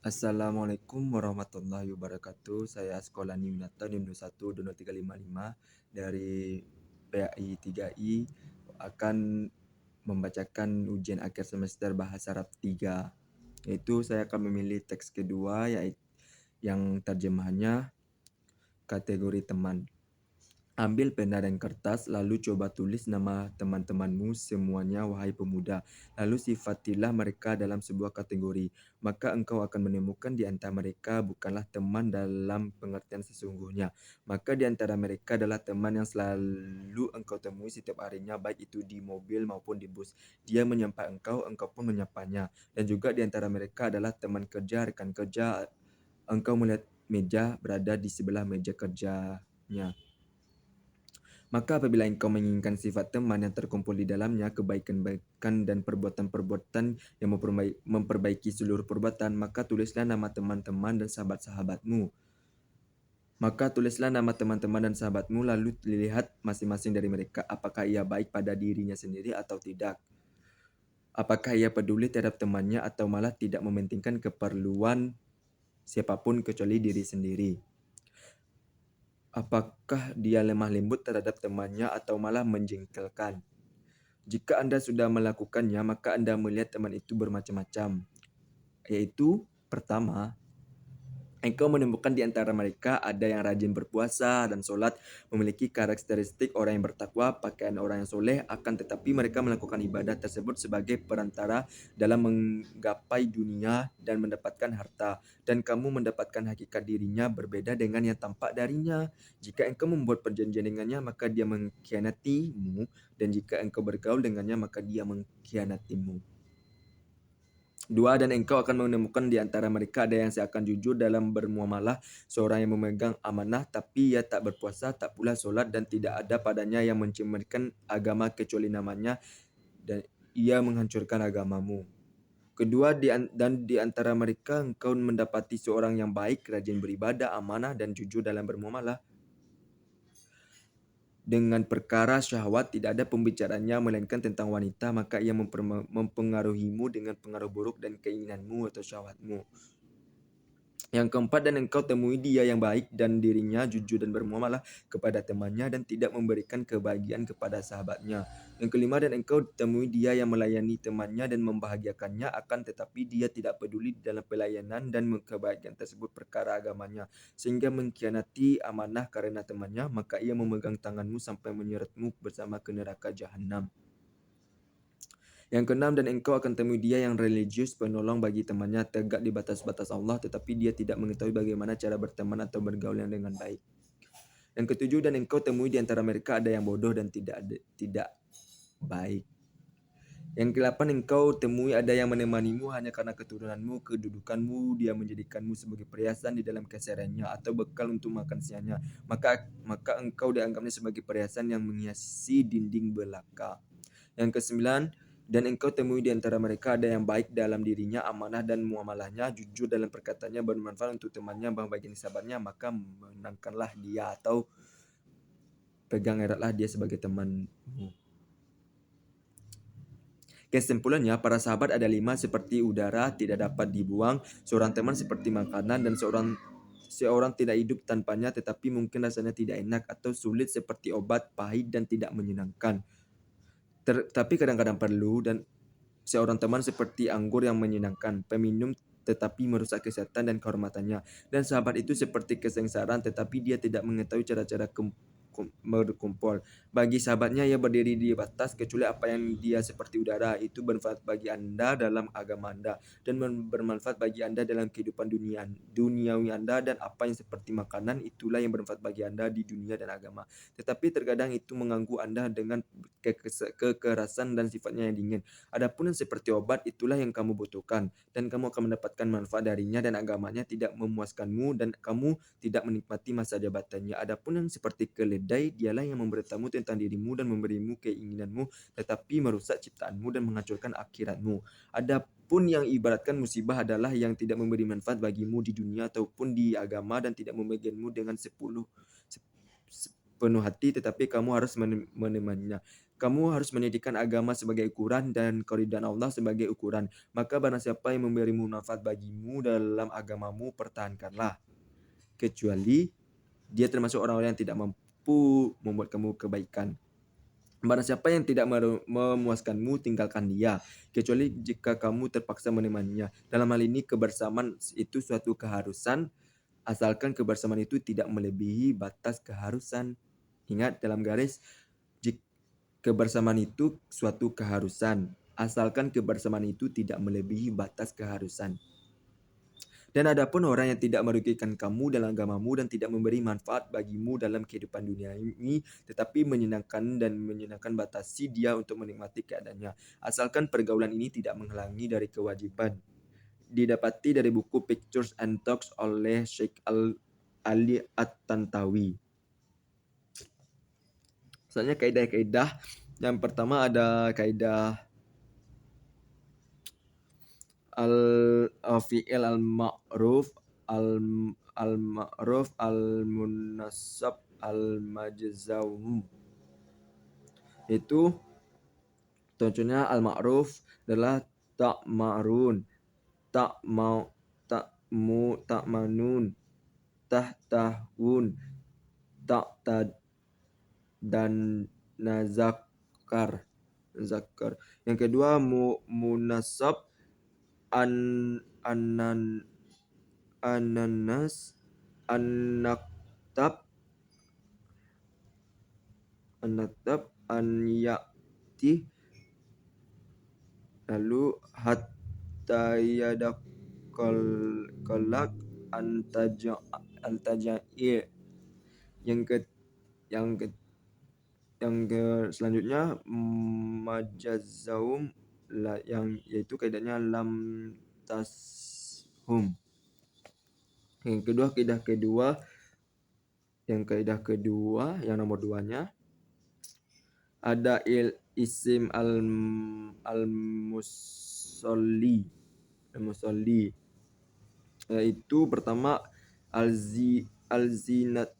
Assalamualaikum warahmatullahi wabarakatuh. Saya Sekolani Winata NIM 21 20355 dari PAI 3I akan membacakan ujian akhir semester Bahasa Arab 3. Yaitu saya akan memilih teks kedua yaitu yang terjemahannya kategori teman. Ambil pena dan kertas, lalu coba tulis nama teman-temanmu semuanya, wahai pemuda. Lalu sifatilah mereka dalam sebuah kategori. Maka engkau akan menemukan di antara mereka bukanlah teman dalam pengertian sesungguhnya. Maka di antara mereka adalah teman yang selalu engkau temui setiap harinya, baik itu di mobil maupun di bus. Dia menyapa engkau, engkau pun menyapanya. Dan juga di antara mereka adalah teman kerja, rekan kerja. Engkau melihat meja berada di sebelah meja kerjanya. Maka apabila engkau menginginkan sifat teman yang terkumpul di dalamnya, kebaikan-kebaikan dan perbuatan-perbuatan yang memperbaiki seluruh perbuatan, maka tulislah nama teman-teman dan sahabat-sahabatmu. Lalu lihat masing-masing dari mereka, apakah ia baik pada dirinya sendiri atau tidak. Apakah ia peduli terhadap temannya atau malah tidak mementingkan keperluan siapapun kecuali diri sendiri. Apakah dia lemah lembut terhadap temannya atau malah menjengkelkan? Jika Anda sudah melakukannya, maka Anda melihat teman itu bermacam-macam. Yaitu, pertama, engkau menemukan di antara mereka ada yang rajin berpuasa dan sholat, memiliki karakteristik orang yang bertakwa, pakaian orang yang soleh, akan tetapi mereka melakukan ibadah tersebut sebagai perantara dalam menggapai dunia dan mendapatkan harta. Dan kamu mendapatkan hakikat dirinya berbeda dengan yang tampak darinya. Jika engkau membuat perjanjian dengannya, maka dia mengkhianatimu, dan jika engkau bergaul dengannya, maka dia mengkhianatimu. 2. Dan engkau akan menemukan di antara mereka ada yang seakan jujur dalam bermuamalah, seorang yang memegang amanah, tapi ia tak berpuasa, tak pula solat, dan tidak ada padanya yang mencemarkan agama kecuali namanya, dan ia menghancurkan agamamu. Kedua, di antara mereka engkau mendapati seorang yang baik, rajin beribadah, amanah, dan jujur dalam bermuamalah. Dengan perkara syahwat tidak ada pembicaraannya melainkan tentang wanita, maka ia mempengaruhimu dengan pengaruh buruk dan keinginanmu atau syahwatmu. Yang keempat, dan engkau temui dia yang baik dan dirinya jujur dan bermuamalah kepada temannya dan tidak memberikan kebahagiaan kepada sahabatnya. Yang kelima, dan engkau temui dia yang melayani temannya dan membahagiakannya, akan tetapi dia tidak peduli dalam pelayanan dan kebahagiaan tersebut perkara agamanya, sehingga mengkhianati amanah karena temannya, maka ia memegang tanganmu sampai menyeretmu bersama ke neraka jahanam. Yang keenam, dan engkau akan temui dia yang religius, penolong bagi temannya, tegak di batas-batas Allah, tetapi dia tidak mengetahui bagaimana cara berteman atau bergaul yang dengan baik. Yang ketujuh, dan engkau temui di antara mereka ada yang bodoh dan tidak baik. Yang kedelapan, engkau temui ada yang menemanimu hanya karena keturunanmu, kedudukanmu, dia menjadikanmu sebagai perhiasan di dalam kesehariannya atau bekal untuk makan siangnya. Maka engkau dianggapnya sebagai perhiasan yang menghiasi dinding belaka. Yang kesembilan, dan engkau temui di antara mereka ada yang baik dalam dirinya, amanah dan muamalahnya, jujur dalam perkataannya, bermanfaat untuk temannya, bagi sahabatnya, maka menangkanlah dia atau pegang eratlah dia sebagai temanmu. Kesimpulannya, para sahabat ada 5 seperti udara tidak dapat dibuang, seorang teman seperti makanan, dan seorang tidak hidup tanpanya, tetapi mungkin rasanya tidak enak atau sulit seperti obat, pahit dan tidak menyenangkan. Tapi kadang-kadang perlu, dan seorang teman seperti anggur yang menyenangkan, peminum tetapi merusak kesehatan dan kehormatannya. Dan sahabat itu seperti kesengsaraan, tetapi dia tidak mengetahui cara-cara berkumpul. Bagi sahabatnya ia berdiri di batas, kecuali apa yang dia seperti udara, itu bermanfaat bagi Anda dalam agama Anda, dan bermanfaat bagi Anda dalam kehidupan duniawi Anda, dan apa yang seperti makanan, itulah yang bermanfaat bagi Anda di dunia dan agama. Tetapi terkadang itu mengganggu Anda dengan kekerasan dan sifatnya yang dingin. Adapun yang seperti obat, itulah yang kamu butuhkan, dan kamu akan mendapatkan manfaat darinya, dan agamanya tidak memuaskanmu, dan kamu tidak menikmati masa jabatannya. Adapun yang seperti keledai, dialah yang memberitamu tentang dirimu dan memberimu keinginanmu, tetapi merusak ciptaanmu dan menghancurkan akhiratmu. Adapun yang ibaratkan musibah adalah yang tidak memberi manfaat bagimu di dunia ataupun di agama, dan tidak memeganmu dengan sepenuh hati, tetapi kamu harus menemaninya. Kamu harus menjadikan agama sebagai ukuran dan keridhaan Allah sebagai ukuran. Maka barang siapa yang memberimu manfaat bagimu dalam agamamu, pertahankanlah. Kecuali dia termasuk orang-orang yang tidak mampu membuat kamu kebaikan. Barang siapa yang tidak memuaskanmu, tinggalkan dia. Kecuali jika kamu terpaksa menemaninya. Dalam hal ini, kebersamaan itu suatu keharusan, asalkan kebersamaan itu tidak melebihi batas keharusan. Ingat dalam garis, kebersamaan itu suatu keharusan, asalkan kebersamaan itu tidak melebihi batas keharusan. Dan adapun orang yang tidak merugikan kamu dalam agamamu dan tidak memberi manfaat bagimu dalam kehidupan dunia ini, tetapi menyenangkan batasi dia untuk menikmati keadaannya. Asalkan pergaulan ini tidak menghalangi dari kewajiban. Didapati dari buku Pictures and Talks oleh Sheikh Ali At-Tantawi. Soalnya kaidah-kaidah yang pertama ada kaidah al-fi'il al-ma'ruf al-ma'ruf al-munassab al-majzum. Itu contohnya al-ma'ruf adalah ta'marun, ta'manun, tahtahun, ta'tad dan nazakar. Yang kedua munassab ananas, anaktab, anyati, lalu hatta yadakalak antaja'i. Yang selanjutnya majazaum, yang yaitu kaidahnya lam tashum. Kaidah kedua yang nomor 2-nya ada isim al-musalli. Yaitu pertama al-zinat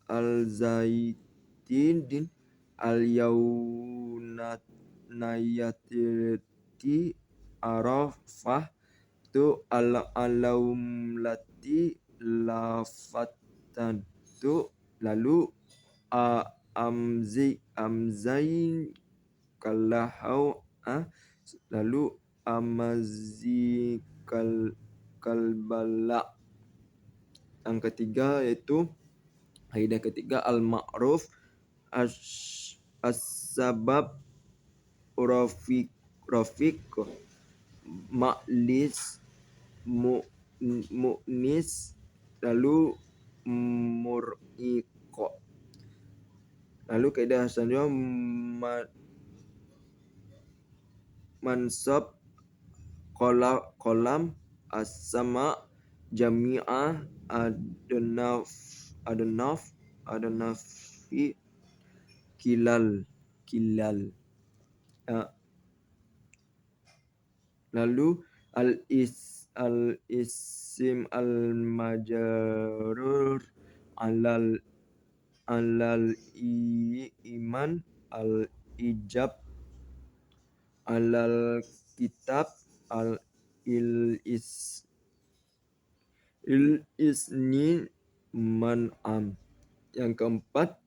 al-zaitin al-yaunatnayati arafah tu al-alaumlati lafatan tu, lalu amzain kalahau, lalu amazi kalbala. Yang ketiga yaitu kaidah ketiga al-ma'ruf as-sabab rafiq ma'lis mu'nis, lalu mur'iqo. Lalu kaidah selanjutnya mansab kolam as-sama jami'ah adnafi kilal. Lalu al-isim al-majrur alal iman al-ijab alal kitab isni man'am. Yang keempat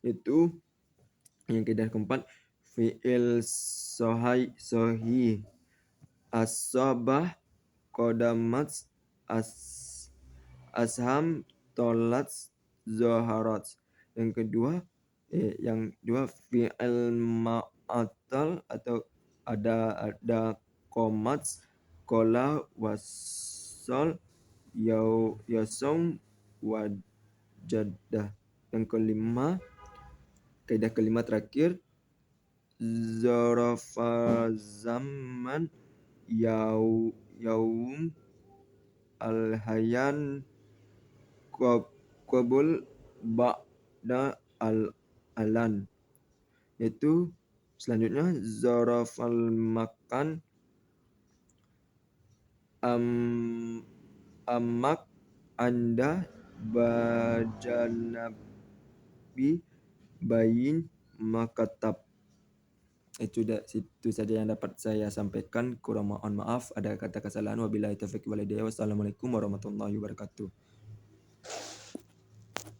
itu kaidah keempat fi'il sahih as-sabah qadamat asham tolat zaharat. Yang kedua fi'il ma'atal atau ada qomat kola wasal yasum wajadah. Yang kelima, kaidah kelima terakhir zarafa zaman yaum al-hayan qabul ba'da al-alan. Yaitu selanjutnya zarafal makan amak anda bajanabi bayin makatab. Itu saja yang dapat saya sampaikan. Kurang mohon maaf ada kata kesalahan. Wabillahi taufiq walhidayah. Wassalamualaikum warahmatullahi wabarakatuh.